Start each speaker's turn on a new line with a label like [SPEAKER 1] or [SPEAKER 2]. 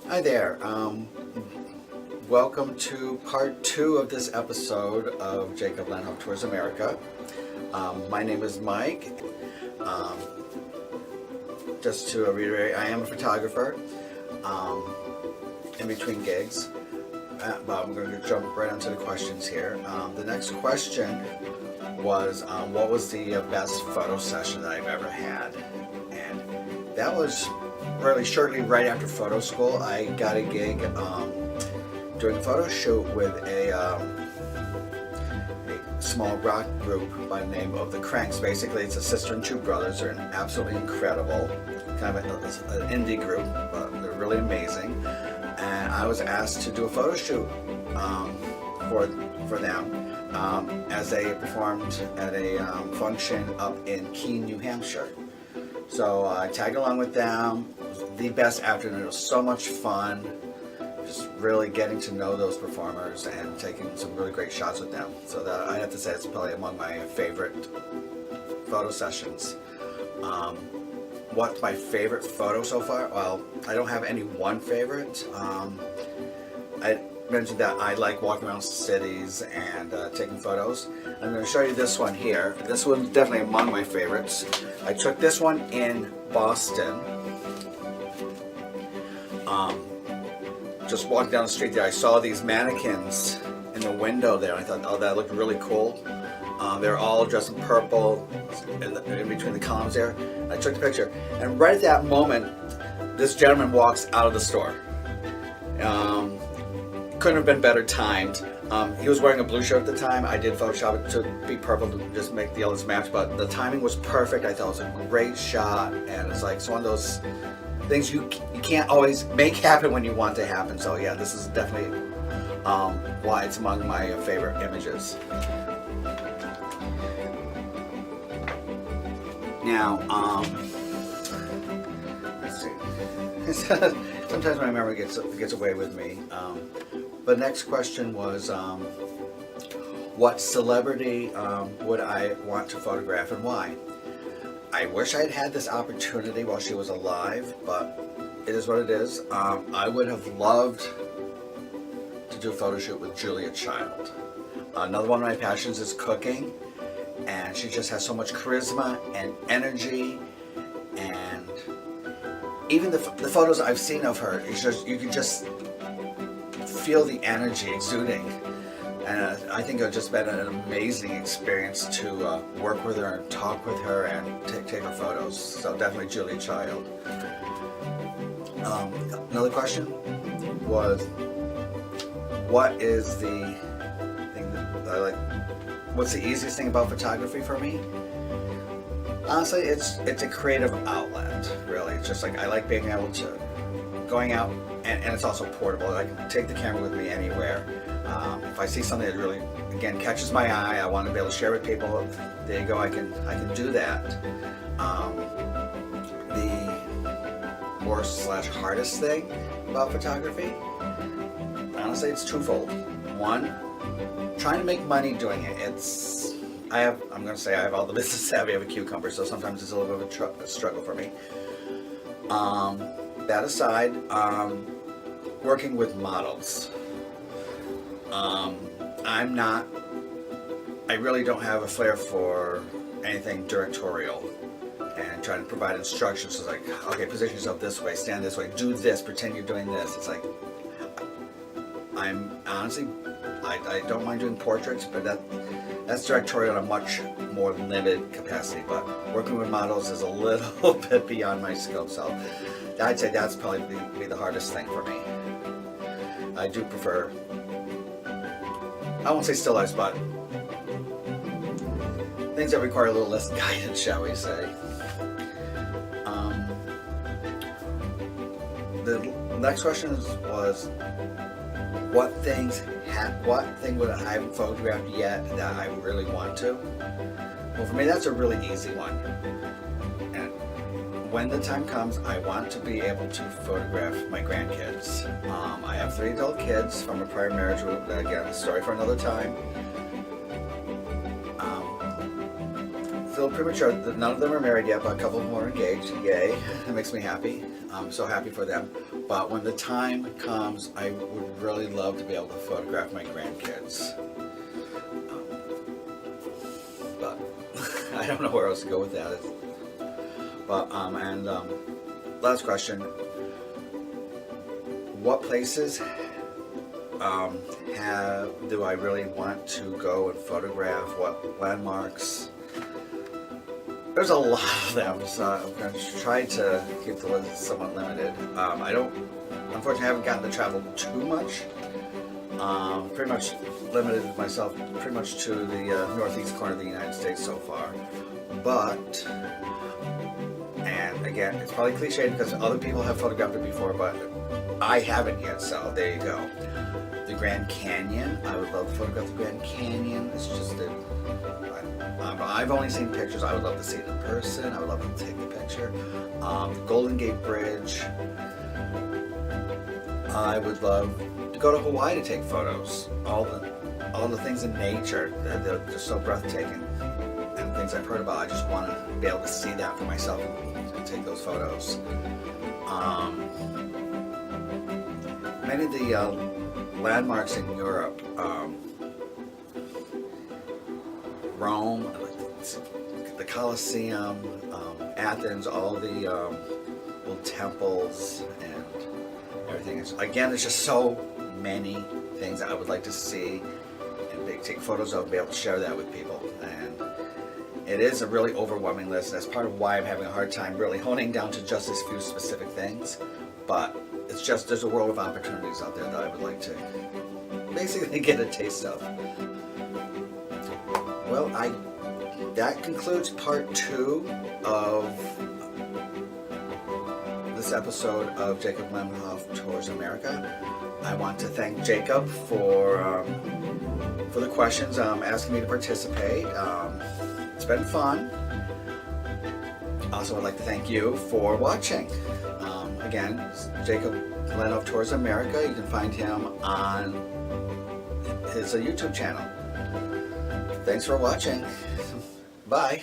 [SPEAKER 1] Hi there. Welcome to part two of this episode of Jacob Lenhoff Tours America. My name is Mike. Um, just to reiterate, I am a photographer in between gigs. But I'm going to jump right into the questions here. The next question was, what was the best photo session that I've ever had? And that was really shortly right after photo school. I got a gig doing a photo shoot with a small rock group by the name of the Cranks. Basically, it's a sister and two brothers. They're absolutely incredible, kind of an indie group, but they're really amazing. And I was asked to do a photo shoot for them as they performed at a function up in Keene, New Hampshire. So I tagged along with them. It was the best afternoon. It was so much fun. Just really getting to know those performers and taking some really great shots with them. So that I have to say it's probably among my favorite photo sessions. What's my favorite photo so far? Well, I don't have any one favorite. I mentioned that I like walking around cities and taking photos. I'm going to show you this one here. This one's definitely among my favorites. I took this one in Boston. Just walking down the street there, I saw these mannequins in the window there. I thought, oh, that looked really cool. They're all dressed in purple in between the columns there. I took the picture, and right at that moment, this gentleman walks out of the store. Couldn't have been better timed. He was wearing a blue shirt at the time. I did Photoshop it to be purple to just make the others match, but the timing was perfect. I thought it was a great shot, and it's like it's one of those things you can't always make happen when you want to happen. So yeah, this is definitely why it's among my favorite images. Now, let's see. Sometimes my memory gets away with me. The next question was, what celebrity would I want to photograph and why? I wish I had had this opportunity while she was alive, but it is what it is. I would have loved to do a photo shoot with Julia Child. Another one of my passions is cooking, and she just has so much charisma and energy, and even the photos I've seen of her, it's just, you can just feel the energy exuding. And I think it would just been an amazing experience to work with her and talk with her and take her photos. So definitely Julia Child. Another question was, what is the thing that I like? What's the easiest thing about photography for me? Honestly, it's a creative outlet. Really, it's just like I like being able to going out, and it's also portable. I can take the camera with me anywhere. If I see something that really, again, catches my eye, I want to be able to share with people. There you go. I can do that. The worst / hardest thing about photography, honestly, it's twofold. One, trying to make money doing it. I'm going to say I have all the business savvy of a cucumber, so sometimes it's a little bit of a struggle for me. That aside, working with models. I really don't have a flair for anything directorial and trying to provide instructions. It's like, okay, position yourself this way, stand this way, do this, pretend you're doing this. It's like, I'm honestly, I don't mind doing portraits, but that's directorial in a much more limited capacity. But working with models is a little bit beyond my scope, so I'd say that's probably be the hardest thing for me. I do prefer, I won't say still lifes, but things that require a little less guidance, shall we say. The next question was, what thing would I haven't photographed yet that I really want to? Well, for me, that's a really easy one. And when the time comes, I want to be able to photograph my grandkids. I have 3 adult kids from a prior marriage, again, a story for another time. Feel premature. None of them are married yet, but a couple of them are engaged. Yay, that makes me happy. I'm so happy for them. But when the time comes, I would really love to be able to photograph my grandkids. But I don't know where else to go with that. But last question: what places do I really want to go and photograph? What landmarks? There's a lot of them, so I'm going to try to keep the list somewhat limited. Unfortunately, I haven't gotten to travel too much. Pretty much limited myself pretty much to the northeast corner of the United States so far. But, and again, it's probably cliche because other people have photographed it before, but I haven't yet, so there you go. The Grand Canyon, I would love to photograph the Grand Canyon. It's just that I've only seen pictures. I would love to see it in person. I would love to take the picture. The Golden Gate Bridge. I would love to go to Hawaii to take photos. All the things in nature, they're just so breathtaking. And things I've heard about, I just want to be able to see that for myself and take those photos. Many of the landmarks in Europe, Rome, the Colosseum, Athens, all the little temples and everything. Again, there's just so many things I would like to see and take photos of and be able to share that with people. And it is a really overwhelming list. That's part of why I'm having a hard time really honing down to just these few specific things. But it's just, there's a world of opportunities out there that I would like to basically get a taste of. Well, that concludes part 2 of this episode of Jacob Lenhoff Tours America. I want to thank Jacob for the questions, asking me to participate. It's been fun. Also, I'd like to thank you for watching. Again, Jacob Lenhoff Tours America. You can find him on his YouTube channel. Thanks for watching. Bye.